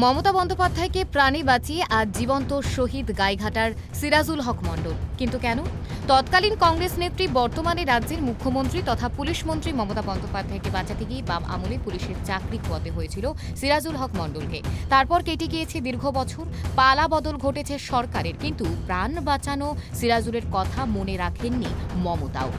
মমতা বন্দ্যোপাধ্যায়কে প্রাণে বাঁচিয়ে আজ জীবন্ত শহীদ গাইঘাটার সিরাজুল হক মণ্ডল। কিন্তু কেন? তৎকালীন কংগ্রেস নেত্রী বর্তমানে রাজ্যের মুখ্যমন্ত্রী তথা পুলিশ মন্ত্রী মমতা বন্দ্যোপাধ্যায়কে বাঁচাতে গিয়ে বাম আমলে পুলিশের চাকরি খোয়াতে হয়েছিল সিরাজুল হক মণ্ডলকে। তারপর কেটে গিয়েছে দীর্ঘ বছর, পালা বদল ঘটেছে সরকারের, কিন্তু প্রাণ বাঁচানো সিরাজুলের কথা মনে রাখেননি মমতাও।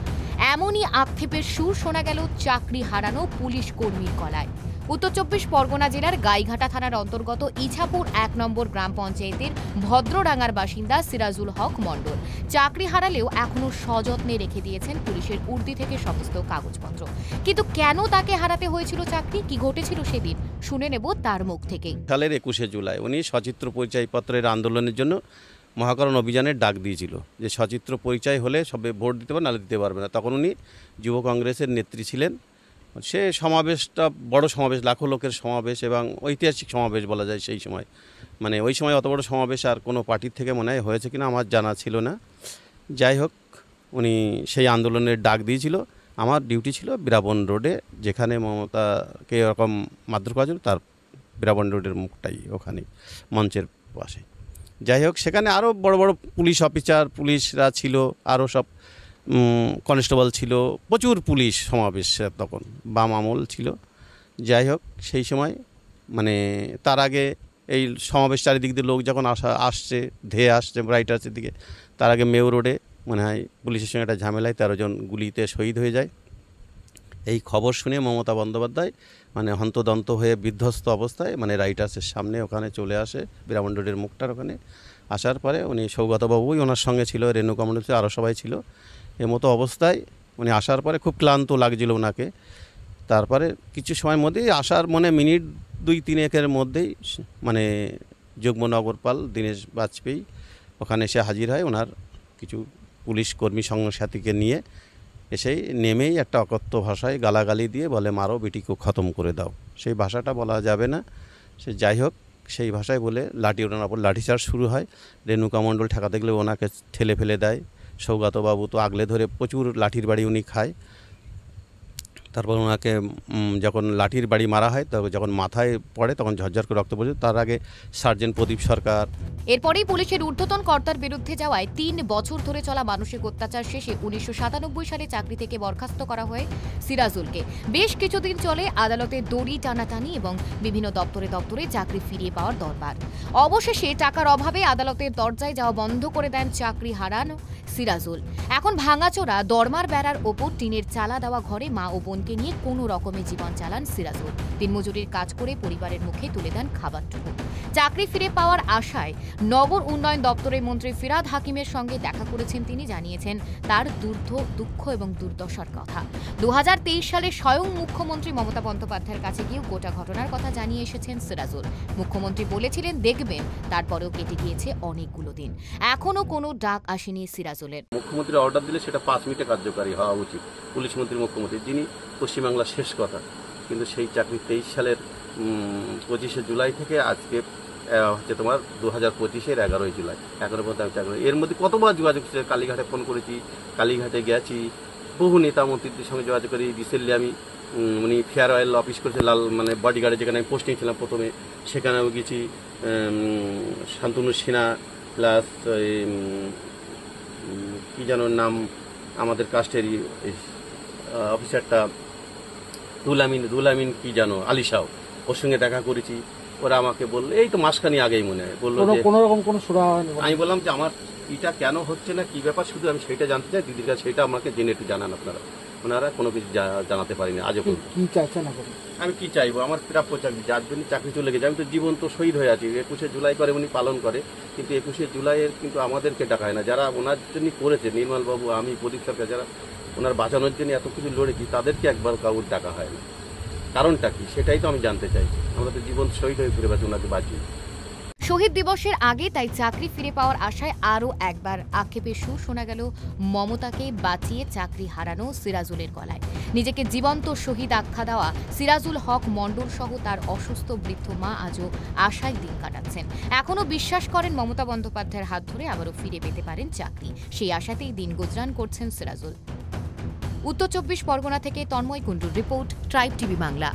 এমনই আক্ষেপের সুর শোনা গেল চাকরি হারানো পুলিশ কর্মীর গলায়। উত্তর ২৪ পরগনা জেলার গাইঘাটা থানার অন্তর্গত ইছাপুর ১ নম্বর গ্রাম পঞ্চায়েতের ভদ্রডাঙ্গার বাসিন্দা সিরাজুল হক মণ্ডল চাকরি হারালেও এখনো সযত্নে রেখে দিয়েছেন পুলিশের উর্দি থেকে সমস্ত কাগজপত্র। কিন্তু কেন তাকে হারাতে হয়েছিল চাকরি, কি ঘটেছিল সেদিন, শুনে নেব তার মুখ থেকেই। সালের ২১শে জুলাই উনি সচিত্র পরিচয়পত্রের আন্দোলনের জন্য মহাকরণ অভিযানের ডাক দিয়েছিল যে সচিত্র পরিচয় হলে সবে ভোট দিতে পারবে, নাহলে দিতে পারবে না। তখন উনি যুব কংগ্রেসের নেত্রী ছিলেন। সে সমাবেশটা বড় সমাবেশ, লাখো লোকের সমাবেশ এবং ঐতিহাসিক সমাবেশ বলা যায় সেই সময়। মানে ওই সময় অত বড় সমাবেশ আর কোনো পার্টির থেকে মনে হয় হয়েছে কিনা আমার জানা ছিল না। যাই হোক, উনি সেই আন্দোলনের ডাক দিয়েছিল। আমার ডিউটি ছিল বীরাবন রোডে, যেখানে মমতাকে এরকম মারধর করা ছিল, তার বীরাবন রোডের মুখটাই ওখানে মঞ্চের পাশে। যাই হোক, সেখানে আরও বড় বড় পুলিশ অফিসার, পুলিশরা ছিল, আরও সব কনস্টেবল ছিল, প্রচুর পুলিশ সমাবেশ, তখন বাম আমল ছিল। যাই হোক, সেই সময় মানে তার আগে এই সমাবেশ চারিদিক দিয়ে লোক যখন আসছে ধেয়ে আসছে রাইটার্সের দিকে, তার আগে মেয়র রোডে মনে হয় পুলিশের সঙ্গে একটা ঝামেলায় ১৩ জন গুলিতে শহীদ হয়ে যায়। এই খবর শুনে মমতা বন্দ্যোপাধ্যায় মানে হন্তদন্ত হয়ে বিধ্বস্ত অবস্থায় মানে রাইটার্সের সামনে ওখানে চলে আসে, বীরাবন রোডের মুখটার ওখানে। আসার পরে উনি সৌগতবাবুই ওনার সঙ্গে ছিল, রেণুকা মণ্ডল ছিল, আরও সবাই ছিল। মতো অবস্থায় উনি আসার পরে খুব ক্লান্ত লাগছিল ওনাকে। তারপরে কিছু সময়ের মধ্যেই আসার মিনিট ২-৩ মধ্যেই মানে যুগ্ম নগরপাল দীনেশ বাজপেয়ী ওখানে এসে হাজির হয় ওনার কিছু পুলিশ কর্মী সাথীকে নিয়ে। এসেই নেমেই একটা অকথ্য ভাষায় গালাগালি দিয়ে বলে, মারো বেটিকে খতম করে দাও। সেই ভাষাটা বলা যাবে না, সে যাই হোক সেই ভাষায় বলে লাঠি ওনার ওপর লাঠিচার্জ শুরু হয়। রেণুকা মণ্ডল ঠেকাতে গেলে ওনাকে ঠেলে ফেলে দেয়। সৌগতবাবু তো আগলে ধরে প্রচুর লাঠির বাড়ি উনি খায়। তারপর ওনাকে যখন লাঠির বাড়ি মারা হয়, তখন যখন মাথায় পড়ে তখন ঝরঝর করে রক্ত পড়ে। তার আগে সার্জেন্ট প্রদীপ সরকার। এরপরেই পুলিশের ঊর্ধ্বতন কর্তার বিরুদ্ধে যাওয়ায় ৩ বছর ধরে চলা মানসিক অত্যাচার শেষে ১৯৯৭ সালে চাকরি থেকে বরখাস্ত করা হয় সিরাজুলকে। বেশ কিছুদিন চলে আদালতে দড়ি টানাটানি এবং বিভিন্ন দপ্তরে দপ্তরে চাকরি ফিরিয়ে পাওয়ার দরবার। অবশেষে টাকার অভাবে আদালতের দরজায় যাওয়া বন্ধ করে দেন চাকরি হারানো সিরাজুল। এখন ভাঙাচোরা দরমার বেড়ার ওপর টিনের চালা দেওয়া ঘরে মা ও বোনকে নিয়ে কোনো রকমে জীবন চালান সিরাজুল। দিনমজুরির কাজ করে পরিবারের মুখে তুলে দেন খাবারটুকু। চাকরি ফিরে পাওয়ার আশায় নগর উন্নয়ন দপ্তরের মন্ত্রী ফিরহাদ হাকিমের সঙ্গে দেখা করেছেন তিনি। জানিয়েছেন তার দুঃখ এবং দুর্দশার কথা। ২০২৩ সালে স্বয়ং মুখ্যমন্ত্রী মমতা বন্দ্যোপাধ্যায়ের কাছে গিয়ে গোটা ঘটনার কথা জানিয়ে এসেছেন সিরাজুল। মুখ্যমন্ত্রী বলেছিলেন দেখবেন, তারপরেও কেটে গিয়েছে অনেকগুলো দিন, এখনো কোনো ডাক আসেনি সিরাজুলের। মুখ্যমন্ত্রী অর্ডার দিলে সেটা ৫ মিনিটে কার্যকারী হওয়া উচিত। পুলিশ মন্ত্রী মুখ্যমন্ত্রী, যিনি পশ্চিমবাংলার শেষ কথা। কিন্তু সেই চাকরি ২৩ সালের ২৫শে জুলাই থেকে আজকে হচ্ছে তোমার ২০২৫-এর ১১ই জুলাই, এখনো পর্যন্ত আমি চাকরি। এর মধ্যে কতবার যোগাযোগ ছিল, কালীঘাটে ফোন করেছি, কালীঘাটে গেছি, বহু নেতা মন্ত্রীদের সঙ্গে যোগাযোগ করি। রিসেন্টলি আমি উনি ফেয়ার অয়েল অফিস করেছে লাল মানে বডিগার্ডে, যেখানে আমি পোস্টিং ছিলাম প্রথমে, সেখানেও গেছি। শান্তনু সিনহা প্লাস কী যেন নাম আমাদের কাস্টেরই অফিসারটা, রুলামিন কি জানো আলিশাও, ওর সঙ্গে দেখা করেছি। ওরা আমাকে বললো এই তো মাসখানি আগেই মনে হয়, বললো কোনো রকম কোনো সুরা। আমি বললাম যে আমার এটা কেন হচ্ছে না, কী ব্যাপার, শুধু আমি সেইটা জানতে চাই দিদির কাছে, সেটা আমাকে জেনে একটু জানান আপনারা। ওনারা কোনো কিছু জানাতে পারিনি আজও। কি চাইছেন? আমি কি চাইবো, আমার প্রাপ্য চাকরি, যার জন্য চাকরি চলে গেছে। আমি তো জীবন তো শহীদ হয়ে আছি। ২১শে জুলাই করে উনি পালন করে, কিন্তু ২১শে জুলাইয়ের কিন্তু আমাদেরকে ডাকায় না। যারা ওনার জন্য করেছে, নির্মলবাবু, আমি, প্রদীপ সরকার, যারা ওনার বাঁচানোর জন্য এত কিছু লড়েছি, তাদেরকে একবার কাউর ডাকা হয় না। কারণটা কি, সেটাই তো আমি জানতে চাই। আমরা তো জীবন শহীদ হয়ে ফিরে পাচ্ছি ওনাকে বাঁচিয়ে। শহীদ দিবসের আগে তাই চাকরি ফিরে পাওয়ার আশায় আরও একবার আক্ষেপের সুর শোনা গেল মমতাকে বাঁচিয়ে চাকরি হারানো সিরাজুলের গলায়। নিজেকে জীবন্ত শহীদ আখ্যা দেওয়া সিরাজুল হক মণ্ডল সহ তার অসুস্থ বৃদ্ধ মা আজও আশায় দিন কাটাচ্ছেন। এখনও বিশ্বাস করেন মমতা বন্দ্যোপাধ্যায়ের হাত ধরে আবারও ফিরে পেতে পারেন চাকরি। সেই আশাতেই দিন গুজরান করছেন সিরাজুল। উত্তর ২৪ পরগনা থেকে তন্ময় কুণ্ডুর রিপোর্ট, ট্রাইব টিভি বাংলা।